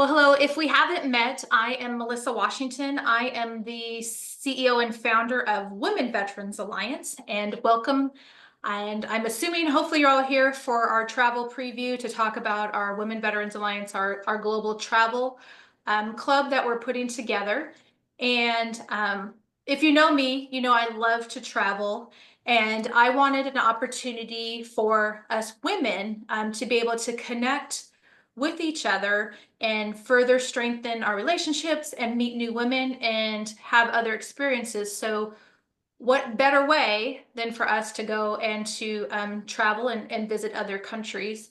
Well, hello. If we haven't met, I am Melissa Washington. I am the CEO and founder of Women Veterans Alliance, and welcome. And I'm assuming hopefully you're all here for our travel preview to talk about our Women Veterans Alliance, our global travel club that we're putting together. And if you know me, you know I love to travel. And I wanted an opportunity for us women to be able to connect with each other and further strengthen our relationships and meet new women and have other experiences. So what better way than for us to go and to travel and visit other countries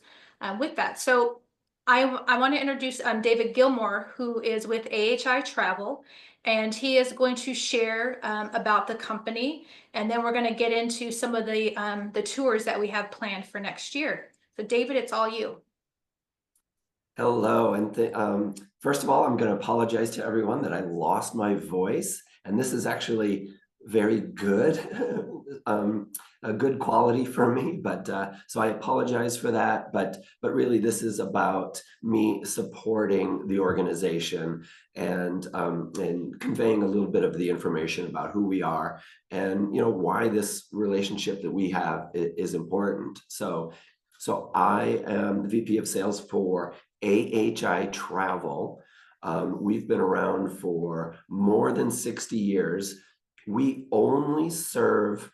with that? So I want to introduce David Gilmore, who is with AHI Travel, and he is going to share about the company, and then we're going to get into some of the tours that we have planned for next year. So David, it's all you. Hello, and first of all, I'm going to apologize to everyone that I lost my voice, and this is actually very good, a good quality for me. But so I apologize for that. But really, this is about me supporting the organization and conveying a little bit of the information about who we are and why this relationship that we have is important. So I am the VP of Sales for AHI Travel. We've been around for more than 60 years. We only serve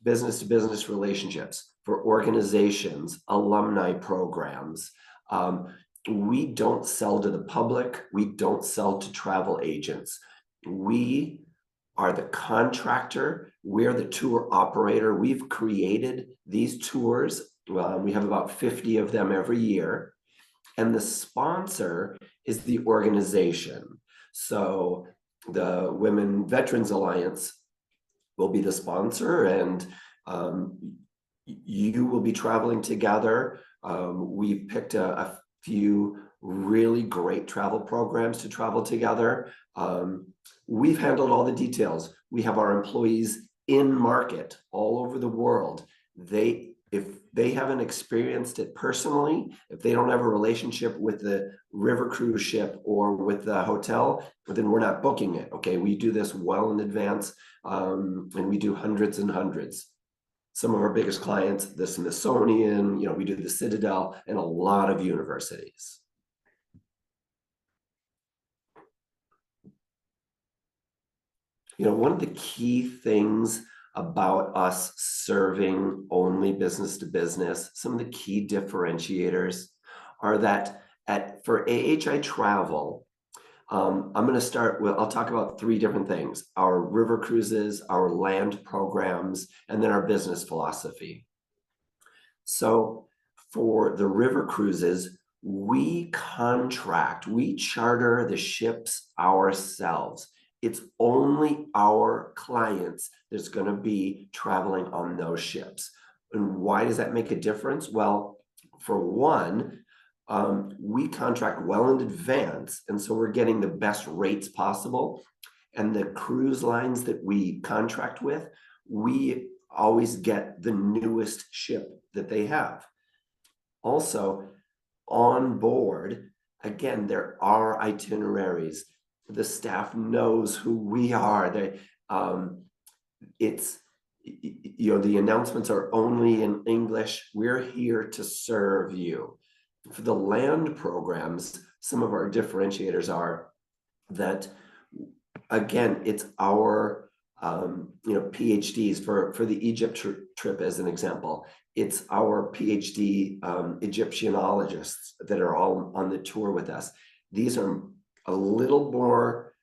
business-to-business relationships for organizations, alumni programs. We don't sell to the public. We don't sell to travel agents. We are the contractor. We're the tour operator. We've created these tours. We have about 50 of them every year. And the sponsor is the organization. So the Women Veterans Alliance will be the sponsor, and you will be traveling together. We've picked a few really great travel programs to travel together. We've handled all the details. We have our employees in market all over the world. If they haven't experienced it personally, if they don't have a relationship with the river cruise ship or with the hotel, then we're not booking it. Okay, we do this well in advance, and we do hundreds and hundreds. Some of our biggest clients, the Smithsonian, we do the Citadel, and a lot of universities. One of the key things about us serving only business to business, some of the key differentiators are that for AHI Travel, I'm going to start with, I'll talk about three different things: our river cruises, our land programs, and then our business philosophy. So for the river cruises, we charter the ships ourselves. It's only our clients that's going to be traveling on those ships. And why does that make a difference? Well, for one, we contract well in advance, and so we're getting the best rates possible. And the cruise lines that we contract with, we always get the newest ship that they have. Also, on board, again, there are itineraries. The staff knows who we are. The announcements are only in English. We're here to serve you. For the land programs, some of our differentiators are that, again, it's our PhDs for the Egypt trip, as an example. It's our PhD Egyptianologists that are all on the tour with us. These are a little more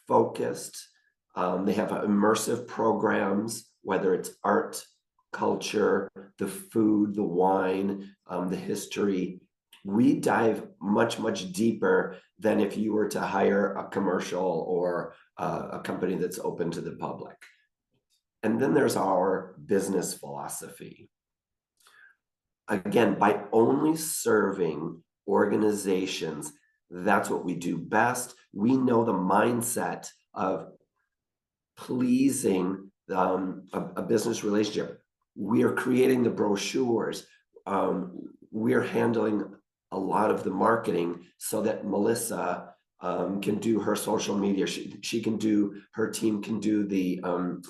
focused. They have immersive programs, whether it's art, culture, the food, the wine, the history. We dive much, much deeper than if you were to hire a commercial or a company that's open to the public. And then there's our business philosophy. Again, by only serving organizations, that's what we do best. We know the mindset of pleasing a business relationship. We are creating the brochures. We're handling a lot of the marketing so that Melissa can do her social media. She can do, her team can do the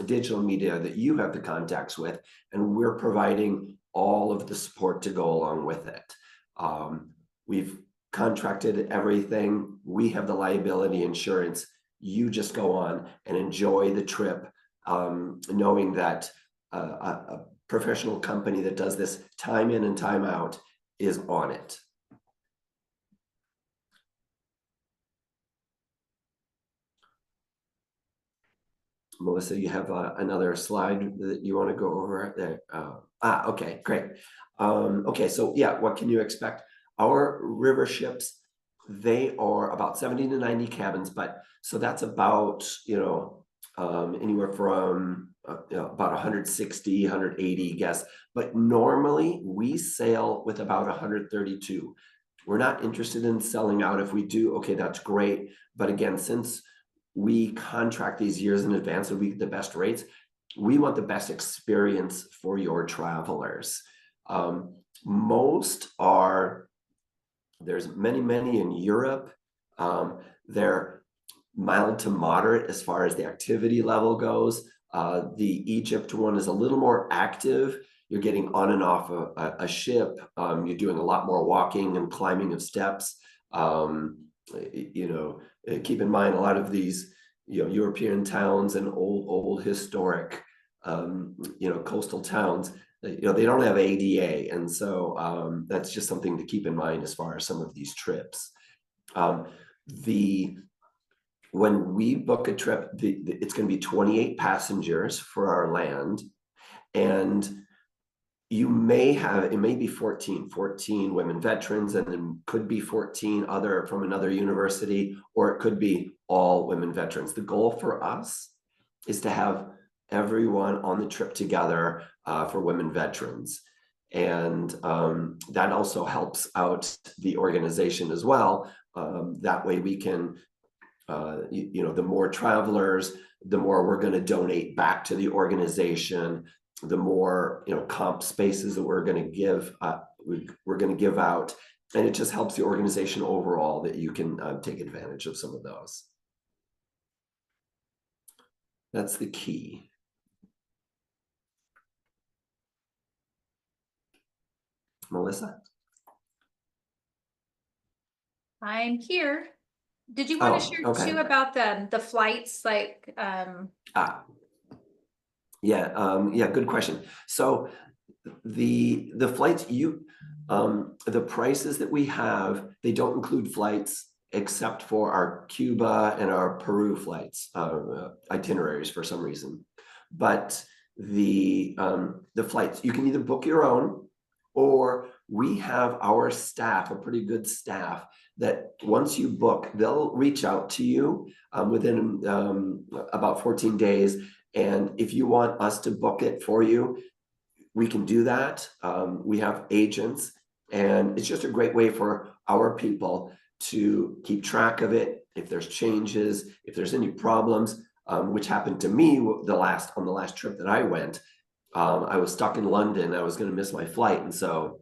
digital media that you have the contacts with, and we're providing all of the support to go along with it. We've contracted everything. We have the liability insurance. You just go on and enjoy the trip, knowing that a professional company that does this time in and time out is on it. Melissa, you have another slide that you want to go over there? Okay, great. Okay, so yeah, what can you expect? Our river ships, they are about 70 to 90 cabins, but so that's about, anywhere from about 160, 180 guests. But normally we sail with about 132. We're not interested in selling out. If we do, okay, that's great. But again, since we contract these years in advance and we get the best rates, we want the best experience for your travelers. Most are, there's many in Europe. They're mild to moderate as far as the activity level goes. The Egypt one is a little more active. You're getting on and off a ship. You're doing a lot more walking and climbing of steps. Keep in mind, a lot of these, European towns and old historic, coastal towns, they don't have ADA. And so that's just something to keep in mind as far as some of these trips. When we book a trip, it's going to be 28 passengers for our land. And it may be 14 women veterans, and then could be 14 from another university, or it could be all women veterans. The goal for us is to have everyone on the trip together for women veterans. And that also helps out the organization as well. That way we can, the more travelers, the more we're going to donate back to the organization, the more comp spaces that we're going to give out, and it just helps the organization overall that you can take advantage of some of those. That's the key. Melissa? I'm here. Did you want to share okay. too about the flights, like Yeah, good question. So the flights, the prices that we have, they don't include flights except for our Cuba and our Peru flights, itineraries for some reason. But the flights, you can either book your own, or we have our staff, a pretty good staff, that once you book, they'll reach out to you within about 14 days. And if you want us to book it for you, we can do that. We have agents, and it's just a great way for our people to keep track of it. If there's changes, if there's any problems, which happened to me on the last trip that I went, I was stuck in London. I was going to miss my flight. And so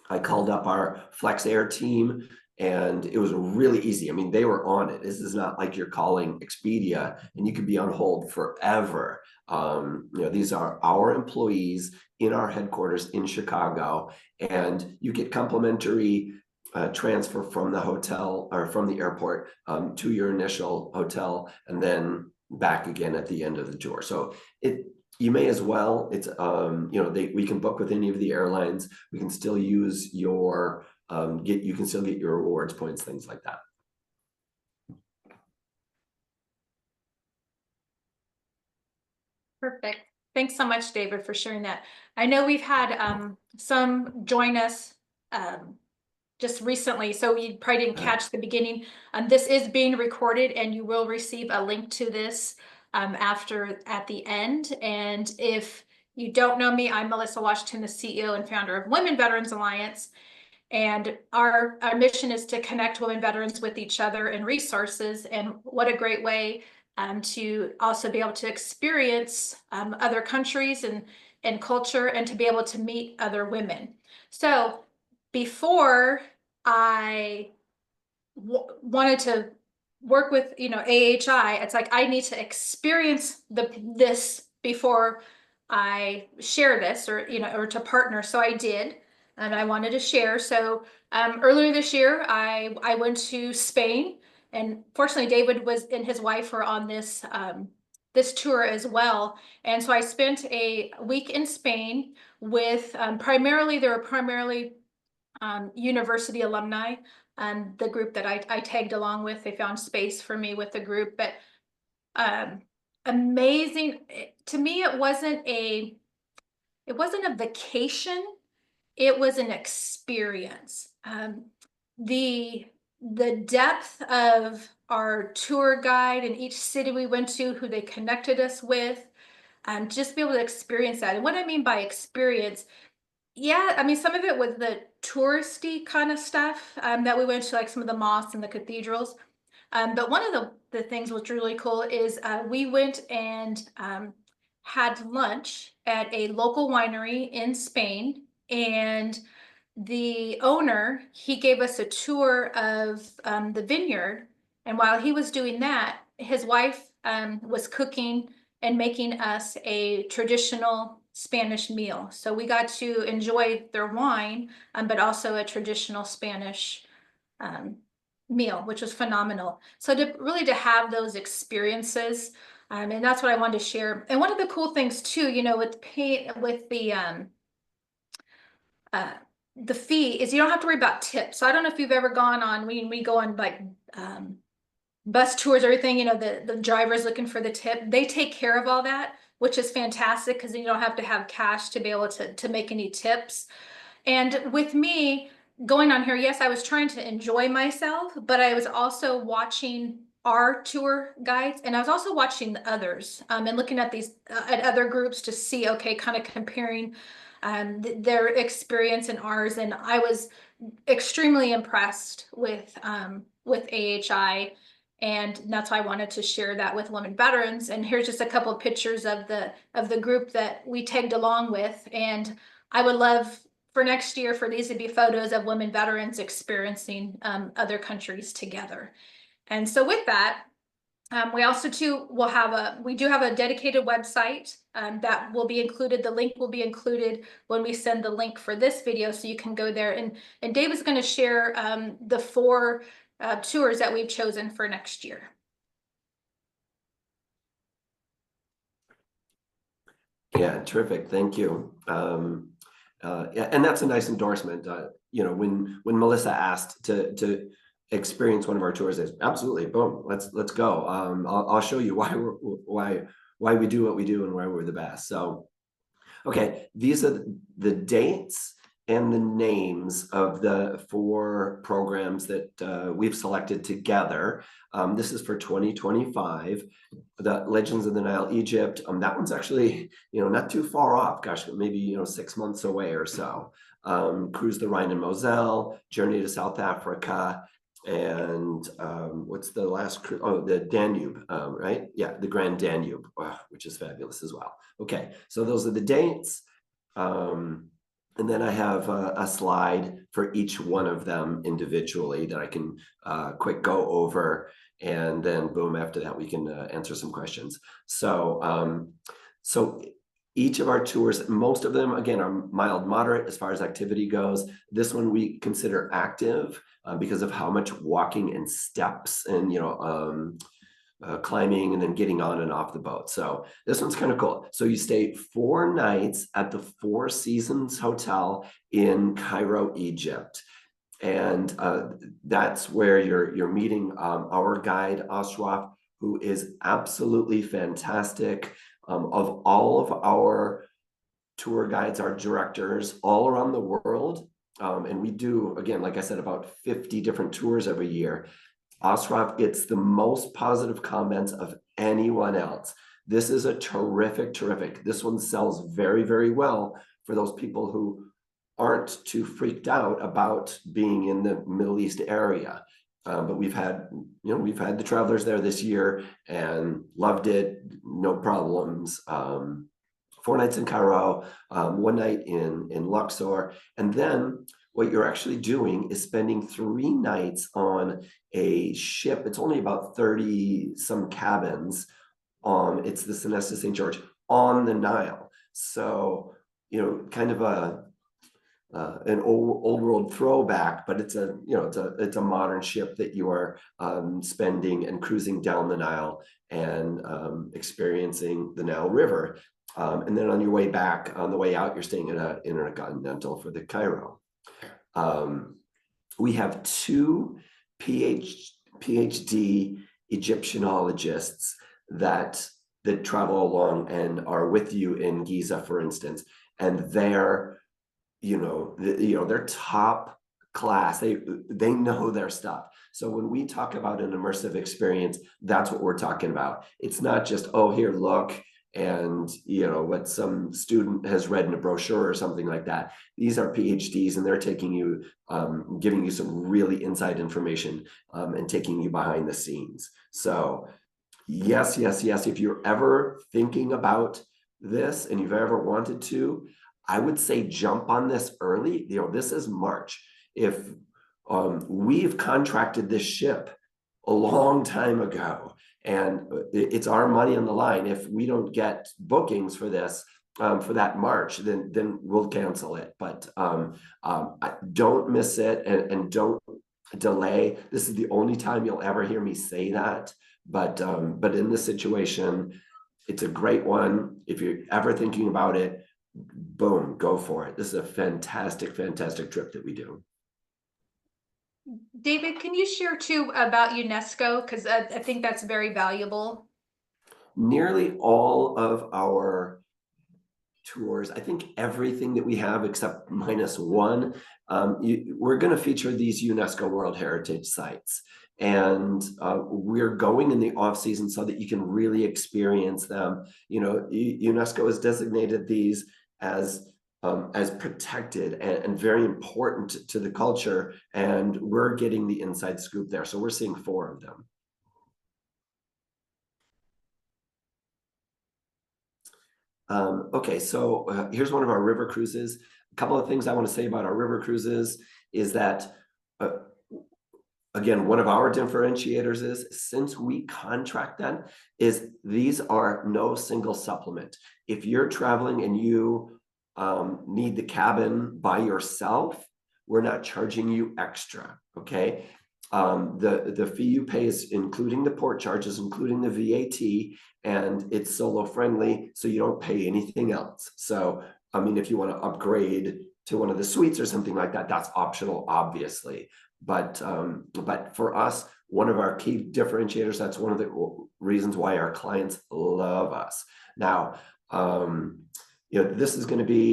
I called up our FlexAir team, and it was really easy. I mean, they were on it. This is not like you're calling Expedia and you could be on hold forever. These are our employees in our headquarters in Chicago, and you get complimentary transfer from the hotel or from the airport to your initial hotel, and then back again at the end of the tour. So you may as well. It's we can book with any of the airlines. We can still use your you can still get your rewards points, things like that. Perfect. Thanks so much, David, for sharing that. I know we've had some join us just recently, so you probably didn't catch the beginning. This is being recorded, and you will receive a link to this at the end. And if you don't know me, I'm Melissa Washington, the CEO and founder of Women Veterans Alliance. And our mission is to connect women veterans with each other and resources. And what a great way to also be able to experience other countries and culture, and to be able to meet other women. So before I wanted to work with, AHI. It's like I need to experience this before I share this, or or to partner. So I did, and I wanted to share. So earlier this year, I went to Spain, and fortunately, David was and his wife were on this tour as well. And so I spent a week in Spain with primarily they were primarily university alumni. The group that I tagged along with, they found space for me with the group, but um, amazing. To me, it wasn't a vacation. It was an experience. The the depth of our tour guide in each city we went to, who they connected us with, just be able to experience that. And what I mean by experience, yeah, I mean, some of it was the touristy kind of stuff that we went to, like some of the mosques and the cathedrals. But one of the things was really cool is we went and had lunch at a local winery in Spain. And the owner, he gave us a tour of the vineyard. And while he was doing that, his wife was cooking and making us a traditional Spanish meal. So we got to enjoy their wine, but also a traditional Spanish um, meal, which was phenomenal. So to have those experiences, and that's what I wanted to share. And one of the cool things too, with pay with uh, the fee is you don't have to worry about tips. So I don't know if you've ever gone on we go on like bus tours, everything, the driver's looking for the tip. They take care of all that, which is fantastic because you don't have to have cash to be able to make any tips. And with me going on here, yes, I was trying to enjoy myself, but I was also watching our tour guides, and I was also watching the others and looking at these at other groups to see, okay, kind of comparing their experience and ours. And I was extremely impressed with AHI. And that's why I wanted to share that with women veterans. And here's just a couple of pictures of the group that we tagged along with. And I would love for next year for these to be photos of women veterans experiencing other countries together. And so with that, we also too we do have a dedicated website that will be included. The link will be included when we send the link for this video, so you can go there. And Dave is going to share the 4 tours that we've chosen for next year. Yeah, terrific. Thank you. Yeah, and that's a nice endorsement. When Melissa asked to experience one of our tours, is absolutely, boom, let's go. I'll show you why we do what we do and why we're the best. So, okay, these are the dates and the names of the 4 programs that we've selected together. This is for 2025. The Legends of the Nile, Egypt. That one's actually, not too far off. Gosh, maybe 6 months away or so. Cruise the Rhine and Moselle, Journey to South Africa, and what's the last cruise? Oh, the Danube, right? Yeah, the Grand Danube, which is fabulous as well. Okay, so those are the dates. And then I have a slide for each one of them individually that I can quick go over, and then boom, after that we can answer some questions. So each of our tours, most of them again are mild moderate as far as activity goes. This one we consider active because of how much walking and steps and climbing and then getting on and off the boat. So this one's kind of cool. So you stay 4 nights at the 4 Seasons Hotel in Cairo, Egypt. And that's where you're meeting our guide, Ashraf, who is absolutely fantastic. Of all of our tour guides, our directors all around the world, and we do, again, like I said, about 50 different tours every year. Ashraf gets the most positive comments of anyone else. This is a terrific. This one sells very, very well for those people who aren't too freaked out about being in the Middle East area. But we've had the travelers there this year and loved it, no problems. 4 nights in Cairo, 1 night in Luxor, and then what you're actually doing is spending 3 nights on a ship. It's only about 30 some cabins. It's the Sonesta St. George on the Nile. So, kind of an old world throwback, but it's a modern ship that you are spending and cruising down the Nile and experiencing the Nile River. And then on your way back, on the way out, you're staying in an Intercontinental for the Cairo. We have 2 PhD Egyptiologists that travel along and are with you in Giza, for instance, and they're they're top class. They know their stuff. So when we talk about an immersive experience, that's what we're talking about. It's not just, oh, here, look, and what some student has read in a brochure or something like that. These are PhDs, and they're taking you, giving you some really inside information, and taking you behind the scenes. So yes, if you're ever thinking about this and you've ever wanted to, I would say jump on this early. This is March. If we've contracted this ship a long time ago, and it's our money on the line. If we don't get bookings for this for that March, then we'll cancel it. But don't miss it, and don't delay. This is the only time you'll ever hear me say that. But in this situation, it's a great one. If you're ever thinking about it, boom, go for it. This is a fantastic trip that we do. David, can you share too about UNESCO? Because I think that's very valuable. Nearly all of our tours, I think everything that we have except -1, we're going to feature these UNESCO World Heritage Sites. And we're going in the off season so that you can really experience them. UNESCO has designated these as protected and very important to the culture, and we're getting the inside scoop there. So we're seeing 4 of them. Okay, so here's one of our river cruises. A couple of things I want to say about our river cruises is that again, one of our differentiators is, since we contract them, is these are no single supplement. If you're traveling and you need the cabin by yourself, we're not charging you extra, okay? The fee you pay is including the port charges, including the VAT, and it's solo friendly, so you don't pay anything else. So, I mean, if you want to upgrade to one of the suites or something like that, that's optional, obviously. But for us, one of our key differentiators, that's one of the reasons why our clients love us. Now, this is going to be,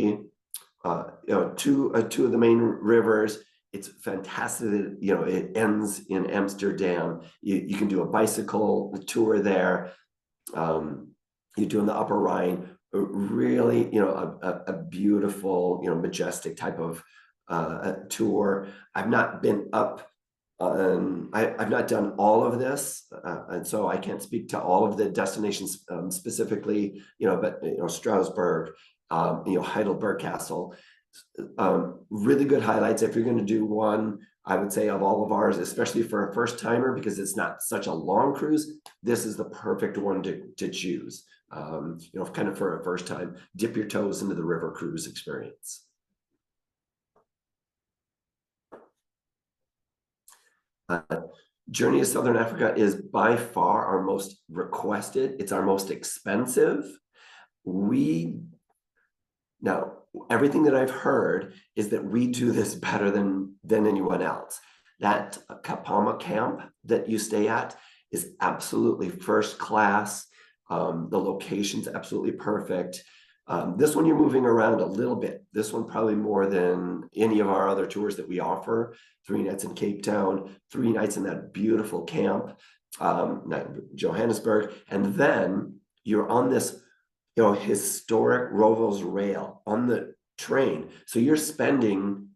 two of the main rivers. It's fantastic. It ends in Amsterdam. You can do a bicycle tour there. You're doing the Upper Rhine. Really, a beautiful, majestic type of tour. I've not been up, I've not done all of this, and so I can't speak to all of the destinations specifically, but Strasbourg, Heidelberg Castle, really good highlights. If you're going to do one, I would say of all of ours, especially for a first timer, because it's not such a long cruise, this is the perfect one to choose. Kind of for a first time, dip your toes into the river cruise experience. Journey to Southern Africa is by far our most requested. It's our most expensive. Now, everything that I've heard is that we do this better than anyone else. That Kapama camp that you stay at is absolutely first class. The location's absolutely perfect. This one you're moving around a little bit. This one probably more than any of our other tours that we offer. 3 nights in Cape Town, 3 nights in that beautiful camp, Johannesburg, and then you're on this, historic Rovos rail on the train. So you're spending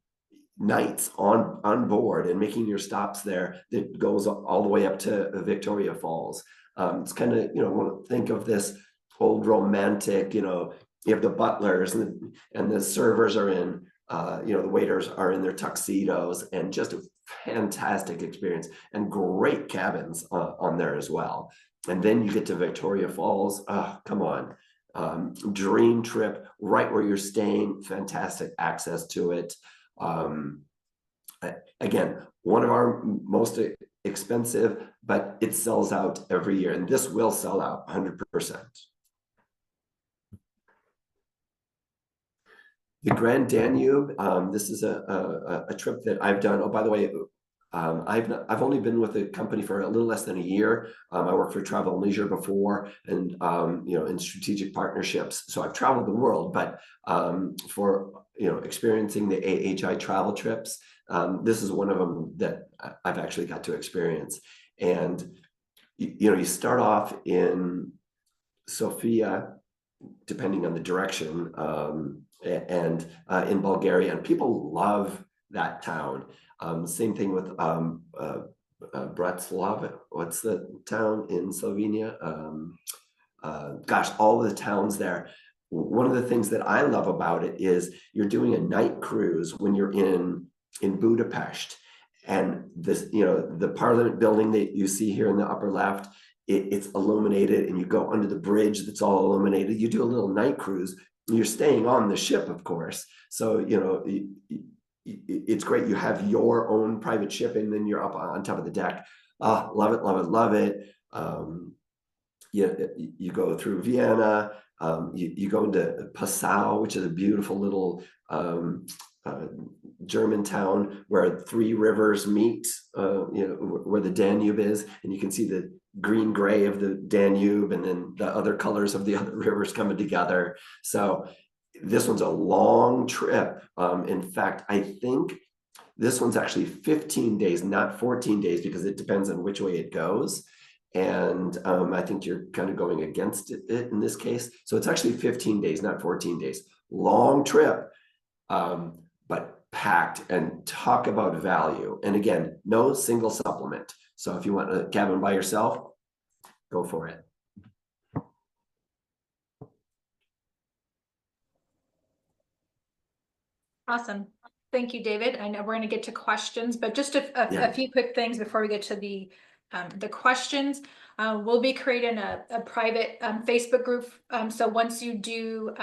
nights on board and making your stops there that goes all the way up to Victoria Falls. It's kind of, think of this old romantic, you have the butlers and the servers are in The waiters are in their tuxedos, and just a fantastic experience, and great cabins on there as well. And then you get to Victoria Falls. Oh, come on. Dream trip, right where you're staying, fantastic access to it. Again, one of our most expensive, but it sells out every year, and this will sell out 100%. The Grand Danube, this is a trip that I've done. Oh, by the way, I've only been with the company for a little less than a year. I worked for Travel and Leisure before, and in strategic partnerships. So I've traveled the world, but for experiencing the AHI travel trips, this is one of them that I've actually got to experience. And you start off in Sofia, depending on the direction, and in Bulgaria, and people love that town. Same thing with Bratislava. What's the town in Slovenia? Gosh, all the towns there. One of the things that I love about it is you're doing a night cruise when you're in Budapest, and this, the Parliament building that you see here in the upper left, it's illuminated, and you go under the bridge that's all illuminated. You do a little night cruise. You're staying on the ship, of course. So, it's great. You have your own private ship, and then you're up on top of the deck. Love it, love it, love it. You go through Vienna. You go into Passau, which is a beautiful little German town where three rivers meet, where the Danube is, and you can see the green gray of the Danube, and then the other colors of the other rivers coming together. So this one's a long trip. In fact, I think this one's actually 15 days, not 14 days, because it depends on which way it goes. And I think you're kind of going against it in this case. So it's actually 15 days, not 14 days. Long trip, but packed, and talk about value. And again, no single supplement. So if you want a cabin by yourself, go for it. Awesome. Thank you, David. I know we're going to get to questions, but just a few quick things before we get to the questions. We'll be creating a private Facebook group. So once you do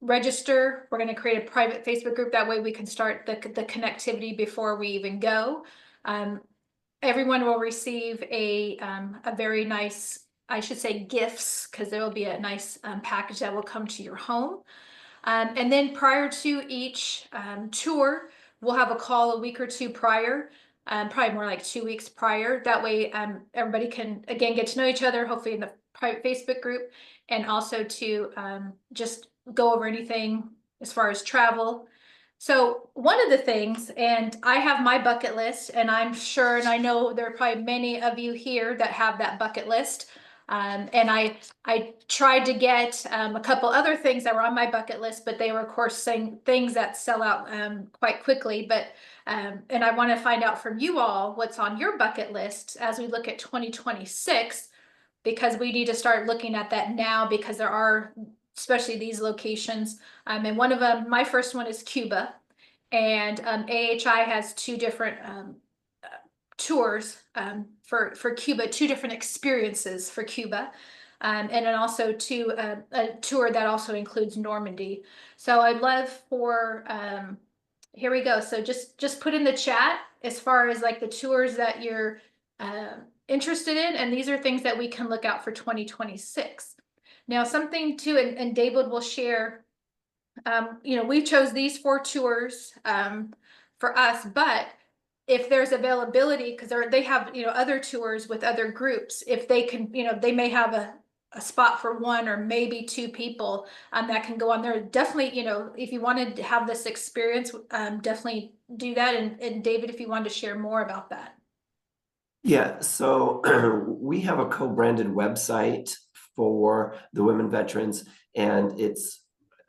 register, we're going to create a private Facebook group. That way we can start the connectivity before we even go. Everyone will receive a very nice, I should say, gifts, because there will be a nice package that will come to your home. And then prior to each tour, we'll have a call a week or two prior, probably more like 2 weeks prior. That way everybody can, again, get to know each other, hopefully in the private Facebook group, and also to just go over anything as far as travel. So one of the things, and I have my bucket list, and I'm sure, and I know there are probably many of you here that have that bucket list. And I tried to get a couple other things that were on my bucket list, but they were, of course, saying things that sell out quite quickly. But and I want to find out from you all what's on your bucket list as we look at 2026, because we need to start looking at that now, because there are, especially these locations. And one of them, my first one is Cuba, and AHI has two different tours for Cuba, two different experiences for Cuba, and then also a tour that also includes Normandy. So I'd love for here we go. So just put in the chat as far as like the tours that you're interested in, and these are things that we can look out for 2026. Now, something too, and David will share. We chose these 4 tours for us, but if there's availability, because they have other tours with other groups, if they can, they may have a spot for 1 or maybe 2 people that can go on there. Definitely, if you wanted to have this experience, definitely do that. And David, if you wanted to share more about that. Yeah, so we have a co-branded website for the women veterans, and it's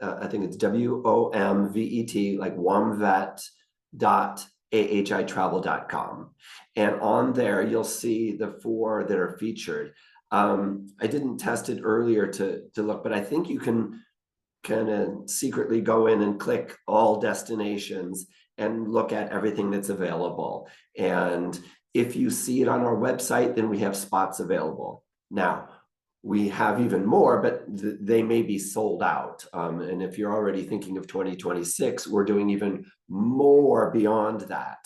I think it's WOMVET, like womvet.ahitravel.com. And on there, you'll see the 4 that are featured. I didn't test it earlier to look, but I think you can can secretly go in and click all destinations and look at everything that's available. And if you see it on our website, then we have spots available. Now, we have even more, but they may be sold out. And if you're already thinking of 2026, we're doing even more beyond that,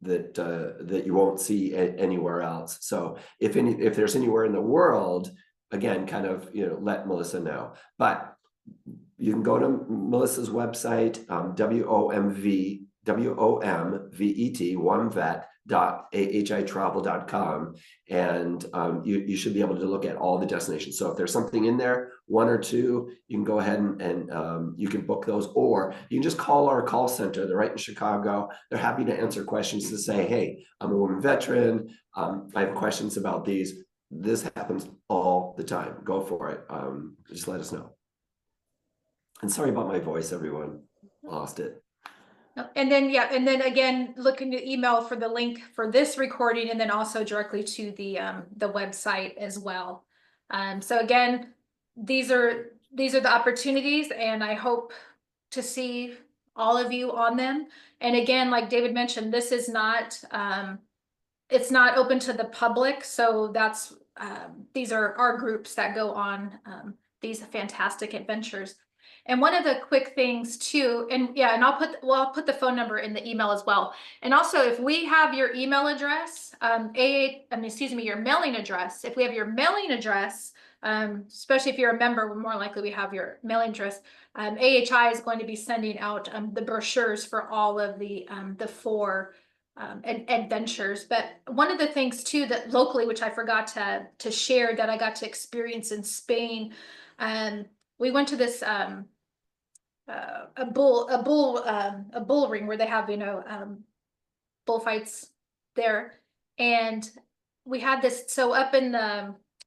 that you won't see anywhere else. So if there's anywhere in the world, again, kind of, let Melissa know. But you can go to Melissa's website, WOMVET, OneVet.ahitravel.com, and you should be able to look at all the destinations. So if there's something in there, one or two, you can go ahead and you can book those, or you can just call our call center. They're right in Chicago. They're happy to answer questions to say, hey, I'm a woman veteran. I have questions about these. This happens all the time. Go for it. Just let us know. And sorry about my voice, everyone. Lost it. And then, and then again, look in the email for the link for this recording, and then also directly to the website as well. So again, these are the opportunities, and I hope to see all of you on them. And again, like David mentioned, this is not it's not open to the public, so that's these are our groups that go on these fantastic adventures. And one of the quick things too, and I'll put the phone number in the email as well. And also, if we have your email address, your mailing address, if we have your mailing address, especially if you're a member, we're more likely we have your mailing address. AHI is going to be sending out the brochures for all of the 4 adventures. But one of the things too that locally, which I forgot to share, that I got to experience in Spain, we went to this a bull ring where they have bullfights there, and we had this. So up in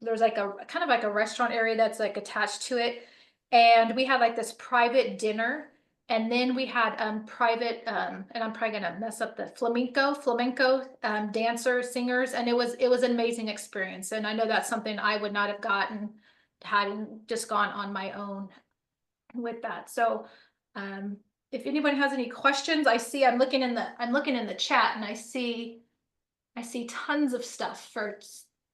there's like a kind of like a restaurant area that's like attached to it, and we had like this private dinner, and then we had private and I'm probably gonna mess up the flamenco dancers, singers, and it was an amazing experience. And I know that's something I would not have gotten hadn't just gone on my own with that. So if anybody has any questions, I'm looking in the chat, and I see tons of stuff for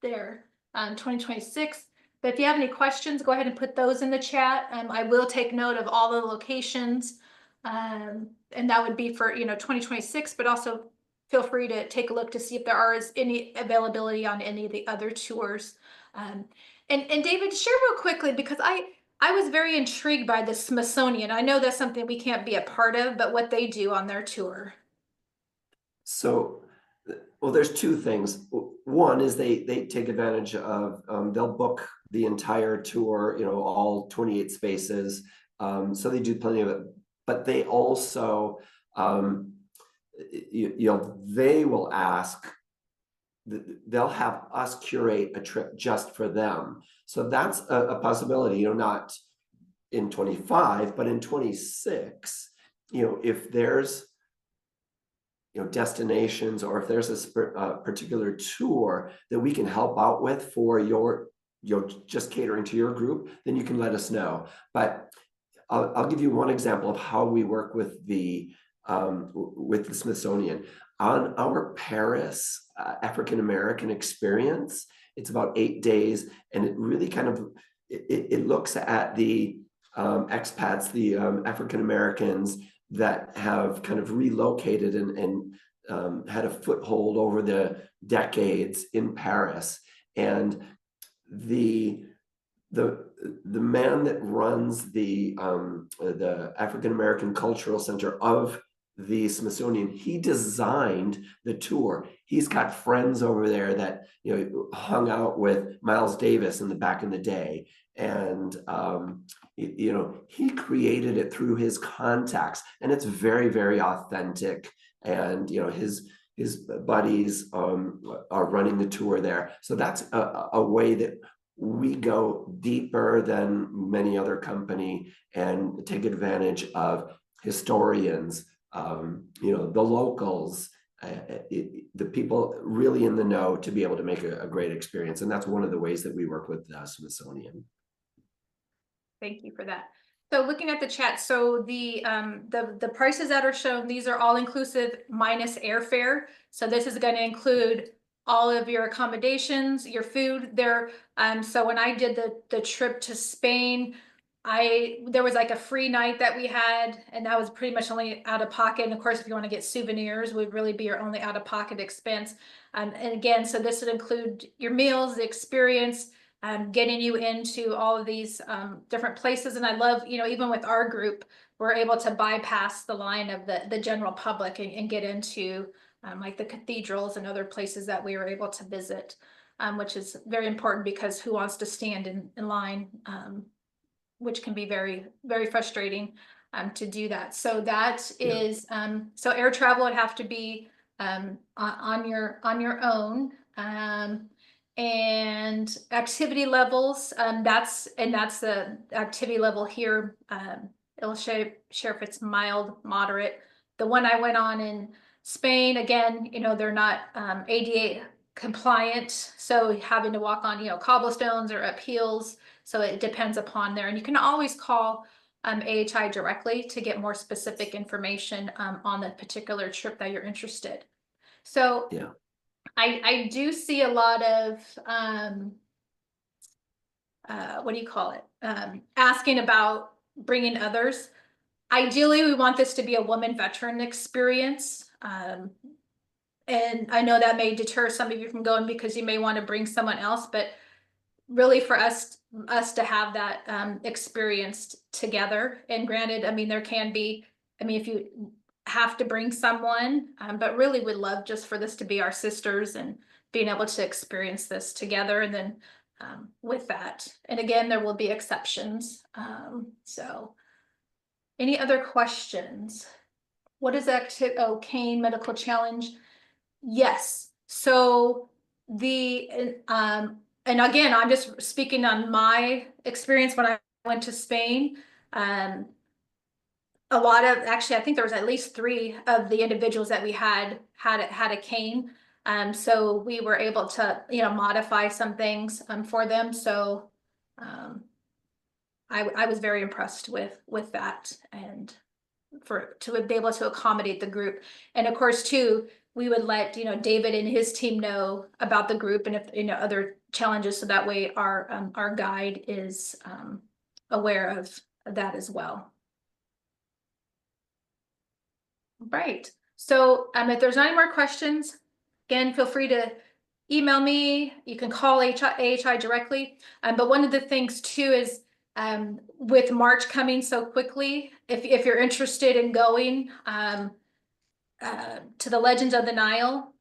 there 2026. But if you have any questions, go ahead and put those in the chat. I will take note of all the locations, and that would be for 2026, but also feel free to take a look to see if there is any availability on any of the other tours. And David, share real quickly, because I was very intrigued by the Smithsonian. I know that's something we can't be a part of, but what they do on their tour. So, well, there's 2 things. One is they take advantage of, they'll book the entire tour, all 28 spaces. So they do plenty of it, but they also, they will ask, they'll have us curate a trip just for them. So that's a possibility, not in 25, but in 26, if there's, destinations, or if there's a particular tour that we can help out with for your just catering to your group, then you can let us know. But I'll give you one example of how we work with the Smithsonian. On our Paris African American experience, it's about 8 days, and it really kind of it looks at the expats, the African Americans that have kind of relocated and had a foothold over the decades in Paris. And the man that runs the African American Cultural Center of the Smithsonian, he designed the tour. He's got friends over there that hung out with Miles Davis in the back in the day, and he created it through his contacts, and it's very, very authentic. And his buddies are running the tour there, so that's a way that we go deeper than many other company and take advantage of historians, the locals, the people really in the know, to be able to make a great experience. And that's one of the ways that we work with the Smithsonian. Thank you for that. So looking at the chat, so the prices that are shown, these are all inclusive minus airfare. So this is going to include all of your accommodations, your food there. So when I did the trip to Spain, there was like a free night that we had, and that was pretty much only out of pocket. And of course, if you want to get souvenirs, would really be your only out of pocket expense. And again, so this would include your meals, the experience, getting you into all of these different places. And I love, even with our group, we're able to bypass the line of the general public and get into like the cathedrals and other places that we were able to visit, which is very important because who wants to stand in line, which can be very, very frustrating to do that. So that is, so air travel would have to be on your own. And activity levels, that's the activity level here. It'll share if it's mild, moderate. The one I went on in Spain, again, they're not ADA compliant, so having to walk on cobblestones or up hills. So it depends upon there, and you can always call AHI directly to get more specific information on the particular trip that you're interested. So Yeah. I do see a lot of what do you call it? Asking about bringing others. Ideally, we want this to be a woman veteran experience. And I know that may deter some of you from going because you may want to bring someone else, but really for us to have that experienced together. And granted, I mean, there can be, if you have to bring someone, but really would love just for this to be our sisters and being able to experience this together. And then with that, and again, there will be exceptions. So any other questions? What is Kane Medical Challenge? Yes. So and again, I'm just speaking on my experience when I went to Spain. A lot of, actually, I think there was at least 3 of the individuals that we had a cane. So we were able to, modify some things for them. So I was very impressed with that, and to be able to accommodate the group. And of course, too, we would let David and his team know about the group and if other challenges, so that way our guide is aware of that as well. Right. So if there's any more questions, again, feel free to email me. You can call AHI directly. But one of the things too is with March coming so quickly, if you're interested in going to the Legends of the Nile,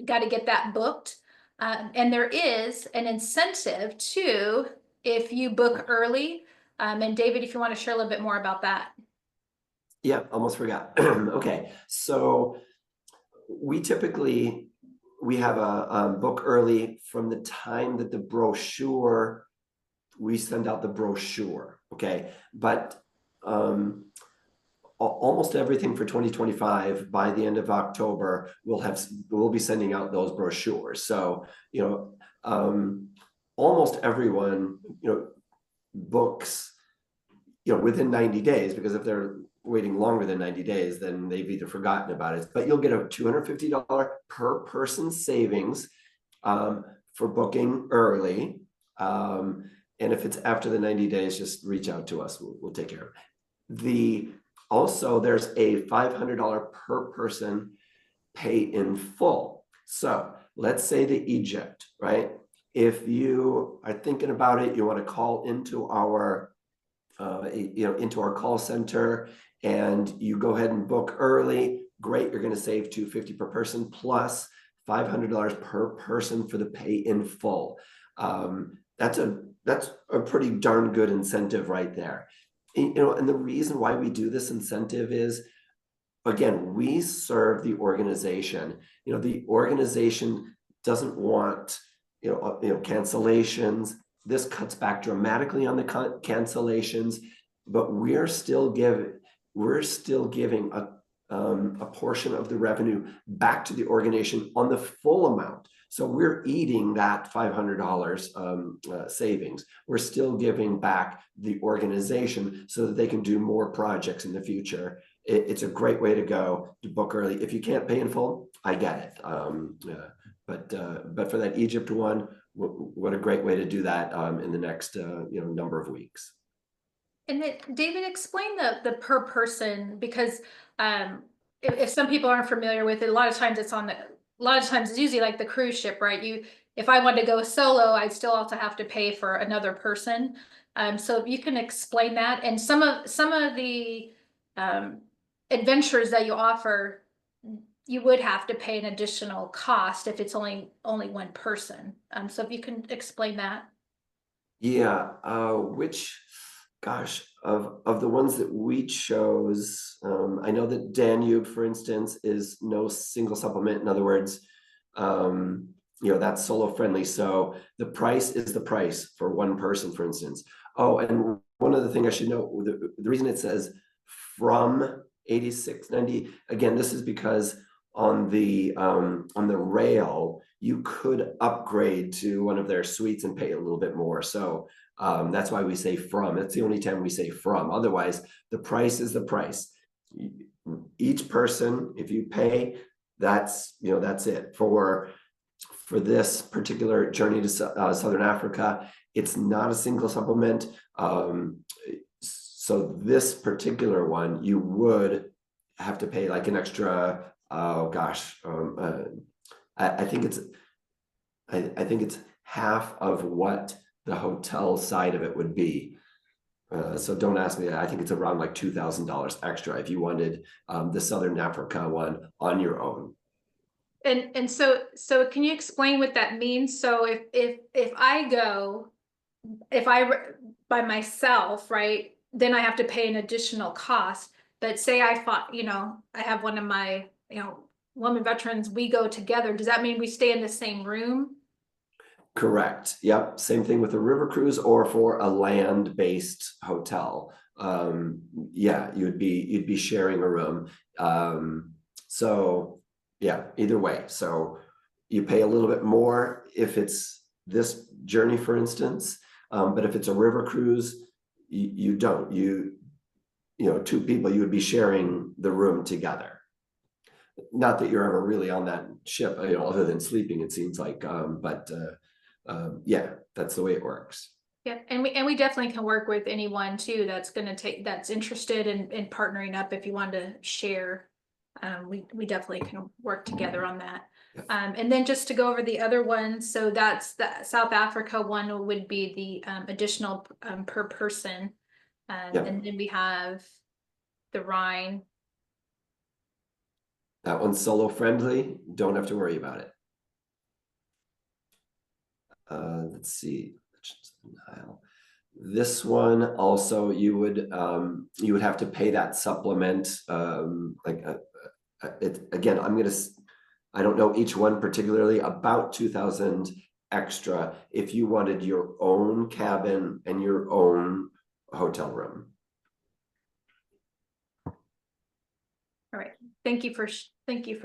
got to get that booked. And there is an incentive too if you book early. And David, if you want to share a little bit more about that. Yeah, almost forgot. Okay, so we have a book early from the time that we send out the brochure, okay? But almost everything for 2025 by the end of October, we'll be sending out those brochures. So, almost everyone, books, within 90 days, because if they're waiting longer than 90 days, then they've either forgotten about it. But you'll get a $250 per person savings for booking early. And if it's after the 90 days, just reach out to us. We'll take care of it. Also, there's a $500 per person pay in full. So let's say the Egypt, right? If you are thinking about it, you want to call into our call center, and you go ahead and book early, great, you're going to save $250 per person plus $500 per person for the pay in full. That's a pretty darn good incentive right there. And the reason why we do this incentive is, again, we serve the organization. The organization doesn't want cancellations. This cuts back dramatically on the cancellations, but we're still giving a portion of the revenue back to the organization on the full amount. So we're eating that $500 savings. We're still giving back the organization so that they can do more projects in the future. It's a great way to go to book early. If you can't pay in full, I get it. But for that Egypt one, what a great way to do that in the next number of weeks. And then David, explain the per person, because if some people aren't familiar with it, a lot of times it's usually like the cruise ship, right? If I wanted to go solo, I'd still also have to pay for another person. So if you can explain that, and some of the adventures that you offer, you would have to pay an additional cost if it's only one person. So if you can explain that. Yeah, gosh, of the ones that we chose, I know that Danube, for instance, is no single supplement. In other words, that's solo friendly. So the price is the price for one person, for instance. Oh, and one other thing I should know, the reason it says from 86.90, again, this is because on the rail, you could upgrade to one of their suites and pay a little bit more. So that's why we say from. That's the only time we say from. Otherwise, the price is the price. Each person, if you pay, that's it. For this particular journey to Southern Africa, it's not a single supplement. So this particular one, you would have to pay like an extra. Oh gosh, I think it's half of what the hotel side of it would be. So don't ask me that. I think it's around like $2,000 extra if you wanted the Southern Africa one on your own. And so can you explain what that means? So if I go, by myself, right, then I have to pay an additional cost. But say I have one of my, women veterans, we go together. Does that mean we stay in the same room? Correct. Yep. Same thing with a river cruise or for a land-based hotel. Yeah, you'd be sharing a room. So yeah, either way. So you pay a little bit more if it's this journey, for instance. But if it's a river cruise, you don't. Two people, you would be sharing the room together. Not that you're ever really on that ship, other than sleeping, it seems like. Yeah, that's the way it works. Yeah, and we definitely can work with anyone too that's interested in partnering up. If you want to share, we definitely can work together on that. And then just to go over the other ones, so that's the South Africa one would be the additional per person, and then we have the Rhine. That one's solo friendly. Don't have to worry about it. Let's see. This one also you would have to pay that supplement. Again, I don't know each one particularly, about 2,000 extra if you wanted your own cabin and your own hotel room. All right. Thank you for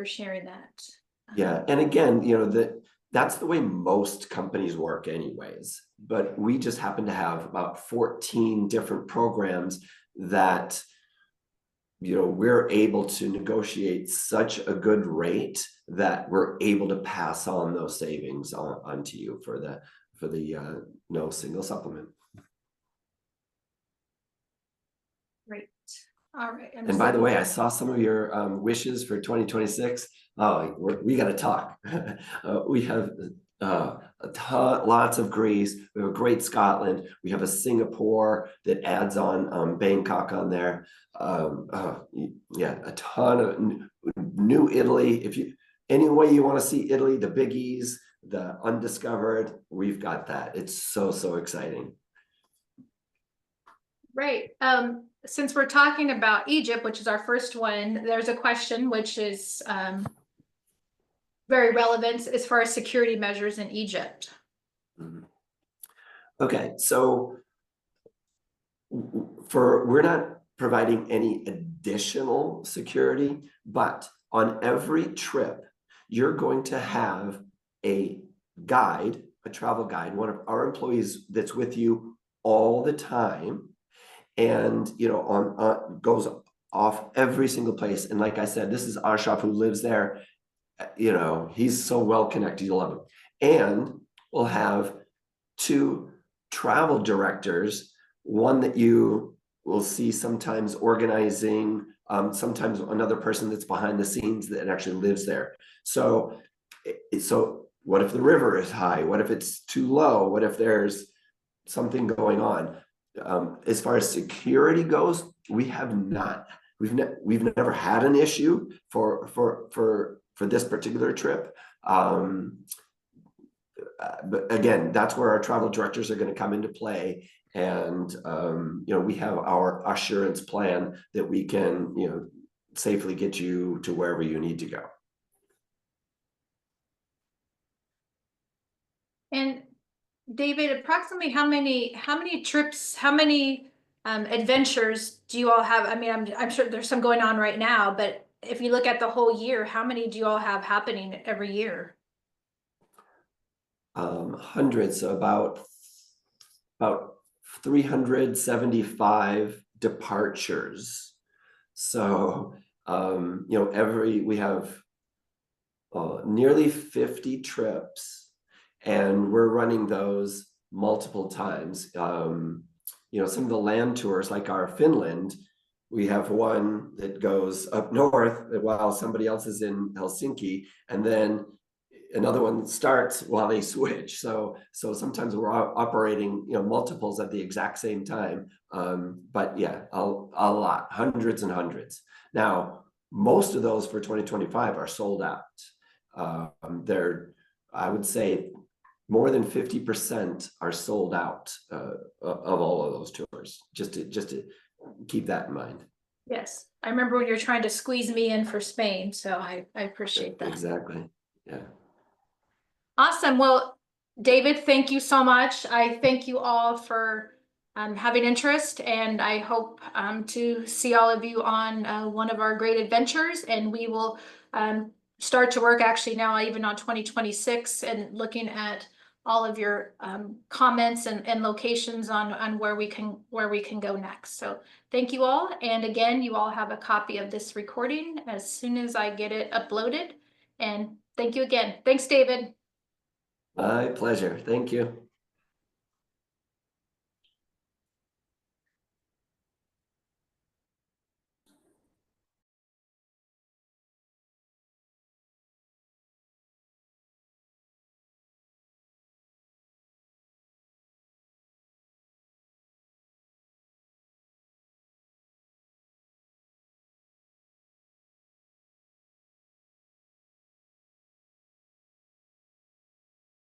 sharing that. Yeah, and again, that's the way most companies work anyways, but we just happen to have about 14 different programs that we're able to negotiate such a good rate that we're able to pass on those savings on to you for the no single supplement. Great. All right. And by the way, I saw some of your wishes for 2026. Oh, we got to talk. We have lots of Greece. We have a great Scotland. We have a Singapore that adds on Bangkok on there. Yeah, a ton of new Italy. If you any way you want to see Italy, the biggies, the undiscovered, we've got that. It's so exciting. Right. Since we're talking about Egypt, which is our first one, there's a question which is very relevant as far as security measures in Egypt. Okay, so we're not providing any additional security, but on every trip, you're going to have a guide, a travel guide, one of our employees that's with you all the time, and on goes off every single place. And like I said, this is Ashraf who lives there. He's so well connected, you'll love him. And we'll have two travel directors, one that you will see sometimes organizing, sometimes another person that's behind the scenes that actually lives there. So what if the river is high? What if it's too low? What if there's something going on? As far as security goes, we've never had an issue for this particular trip. But again, that's where our travel directors are going to come into play. And we have our assurance plan that we can safely get you to wherever you need to go. And David, approximately how many trips, how many adventures do you all have? I mean, I'm sure there's some going on right now, but if you look at the whole year, how many do you all have happening every year? Hundreds, about 375 departures. So we have nearly 50 trips, and we're running those multiple times. Some of the land tours, like our Finland, we have one that goes up north while somebody else is in Helsinki, and then another one starts while they switch. So sometimes we're operating multiples at the exact same time. But yeah, a lot, hundreds and hundreds. Now, most of those for 2025 are sold out. I would say more than 50% are sold out of all of those tours. Just to keep that in mind. Yes, I remember when you were trying to squeeze me in for Spain, so I appreciate that. Exactly. Yeah. Awesome. Well, David, thank you so much. I thank you all for having interest, and I hope to see all of you on one of our great adventures. And we will start to work actually now even on 2026 and looking at all of your comments and locations on where we can go next. So thank you all. And again, you all have a copy of this recording as soon as I get it uploaded. And thank you again. Thanks, David. My pleasure. Thank you.